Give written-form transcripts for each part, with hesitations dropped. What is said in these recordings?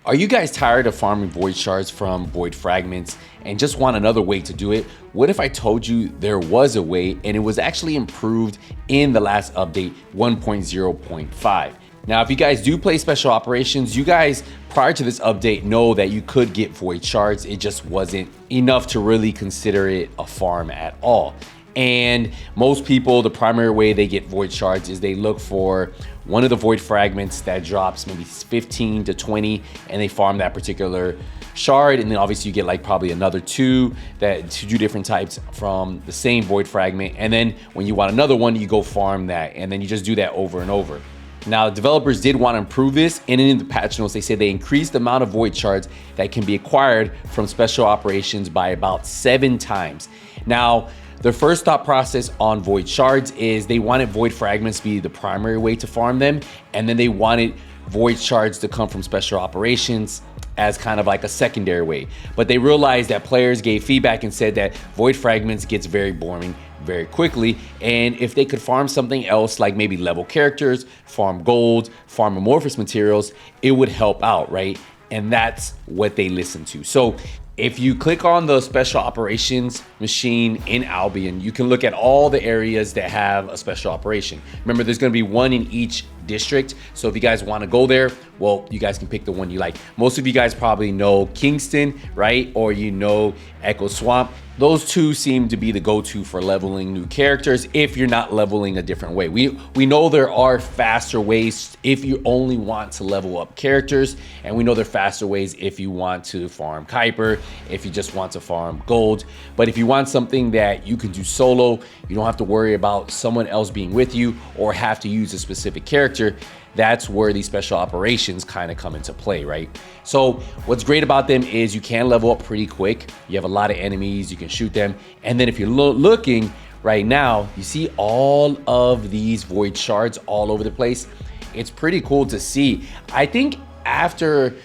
Are you guys tired of farming void shards from void fragments and just want another way to do it? What if I told you there was a way and it was actually improved in the last update 1.0.5? Now, if you guys do play special operations, you guys prior to this update know that you could get void shards. It just wasn't enough to really consider it a farm at all. And most people, the primary way they get void shards is they look for one of the void fragments that drops maybe 15 to 20 and they farm that particular shard. And then obviously you get like probably another two different types from the same void fragment. And then when you want another one, you go farm that. And then you just do that over and over. Now, developers did want to improve this, and in the patch notes, they say they increased the amount of void shards that can be acquired from special operations by about 7 times. Now, their first thought process on void shards is they wanted void fragments to be the primary way to farm them, and then they wanted void shards to come from special operations as kind of like a secondary way. But they realized that players gave feedback and said that void fragments gets very boring very quickly, and if they could farm something else like maybe level characters, farm gold, farm amorphous materials, it would help out, right? And that's what they listened to. So if you click on the special operations machine in Albion, you can look at all the areas that have a special operation. Remember, there's going to be one in each district. So if you guys want to go there, well, you guys can pick the one you like. Most of you guys probably know Kingston, right? Or you know Echo Swamp. Those two seem to be the go-to for leveling new characters if you're not leveling a different way. We know there are faster ways if you only want to level up characters, and we know there are faster ways if you want to farm Kuiper, if you just want to farm gold. But if you want something that you can do solo, you don't have to worry about someone else being with you or have to use a specific character, that's where these special operations kind of come into play, right? So what's great about them is you can level up pretty quick. You have a lot of enemies, you can shoot them. And then if you're looking right now, you see all of these void shards all over the place. It's pretty cool to see. I think after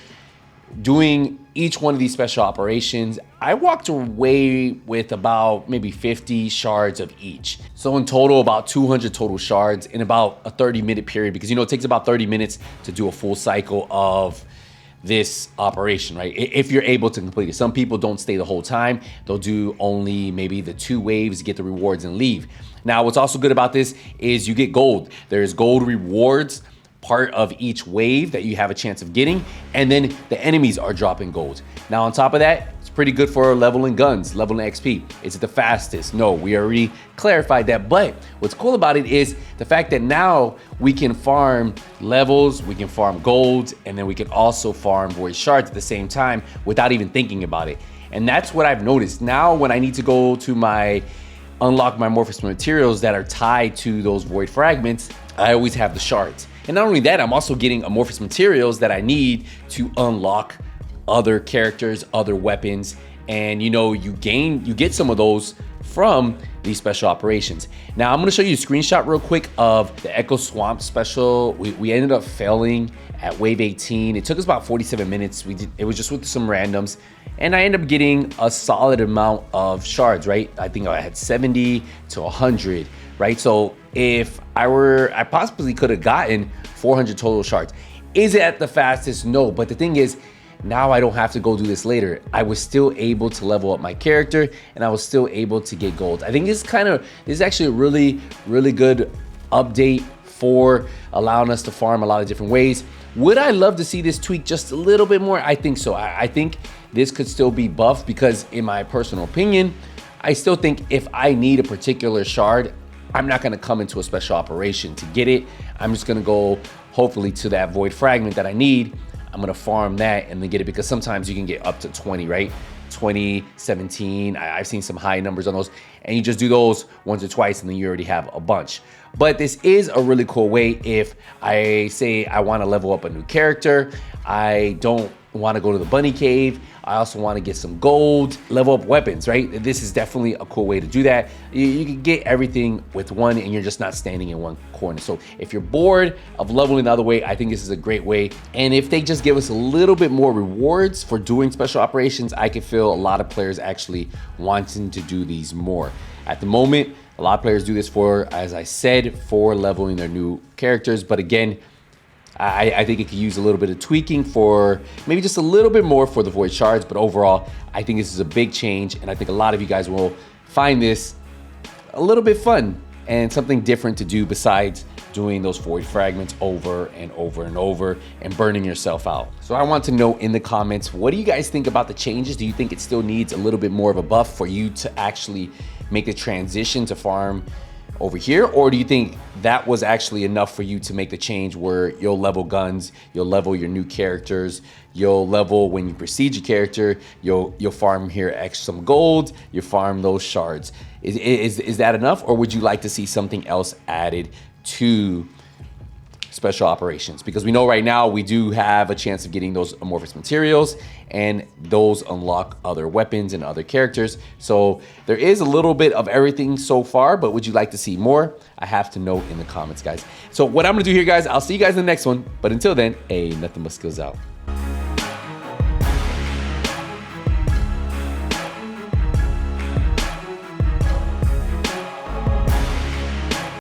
doing each one of these special operations, I walked away with about maybe 50 shards of each. So in total, about 200 total shards in about a 30-minute period, because it takes about 30 minutes to do a full cycle of this operation, right? If you're able to complete it. Some people don't stay the whole time. They'll do only maybe the 2 waves, get the rewards and leave. Now, what's also good about this is you get gold. There's gold rewards part of each wave that you have a chance of getting, and then the enemies are dropping gold. Now on top of that, it's pretty good for leveling guns, leveling XP. Is it the fastest? No, we already clarified that. But what's cool about it is the fact that now we can farm levels, we can farm gold, and then we can also farm void shards at the same time without even thinking about it. And that's what I've noticed. Now when I need to go to unlock my amorphous materials that are tied to those void fragments, I always have the shards. And not only that, I'm also getting amorphous materials that I need to unlock other characters, other weapons, and you get some of those from these special operations. Now I'm gonna show you a screenshot real quick of the Echo Swamp special. We ended up failing at wave 18. It took us about 47 minutes. It was just with some randoms, and I ended up getting a solid amount of shards, right? I think I had 70 to 100, right? So if I possibly could have gotten 400 total shards. Is it at the fastest? No, but the thing is, now I don't have to go do this later. I was still able to level up my character, and I was still able to get gold. I think this is actually a really, really good update for allowing us to farm a lot of different ways. Would I love to see this tweak just a little bit more? I think so. I think this could still be buffed because, in my personal opinion, I still think if I need a particular shard, I'm not gonna come into a special operation to get it. I'm just gonna go hopefully to that void fragment that I need. I'm gonna farm that and then get it, because sometimes you can get up to 20, right? 20, 17, I've seen some high numbers on those, and you just do those once or twice and then you already have a bunch. But this is a really cool way if I say I wanna level up a new character, I don't wanna go to the bunny cave, I also wanna get some gold, level up weapons, right? This is definitely a cool way to do that. You can get everything with one and you're just not standing in one corner. So if you're bored of leveling the other way, I think this is a great way. And if they just give us a little bit more rewards for doing special operations, I can feel a lot of players actually wanting to do these more. At the moment, a lot of players do this for, as I said, for leveling their new characters. But again, I think it could use a little bit of tweaking for maybe just a little bit more for the void shards, but overall, I think this is a big change, and I think a lot of you guys will find this a little bit fun and something different to do besides doing those void fragments over and over and over and burning yourself out. So I want to know in the comments, what do you guys think about the changes? Do you think it still needs a little bit more of a buff for you to actually make the transition to farm over here? Or do you think that was actually enough for you to make the change where you'll level guns, you'll level your new characters, you'll level when you proceed your character, you'll farm here some gold, you farm those shards. Is that enough, or would you like to see something else added to special operations? Because we know right now we do have a chance of getting those amorphous materials, and those unlock other weapons and other characters. So there is a little bit of everything so far, but would you like to see more? I have to know in the comments, guys. So what I'm gonna do here, guys, I'll see you guys in the next one. But until then, Nothing But Skills out.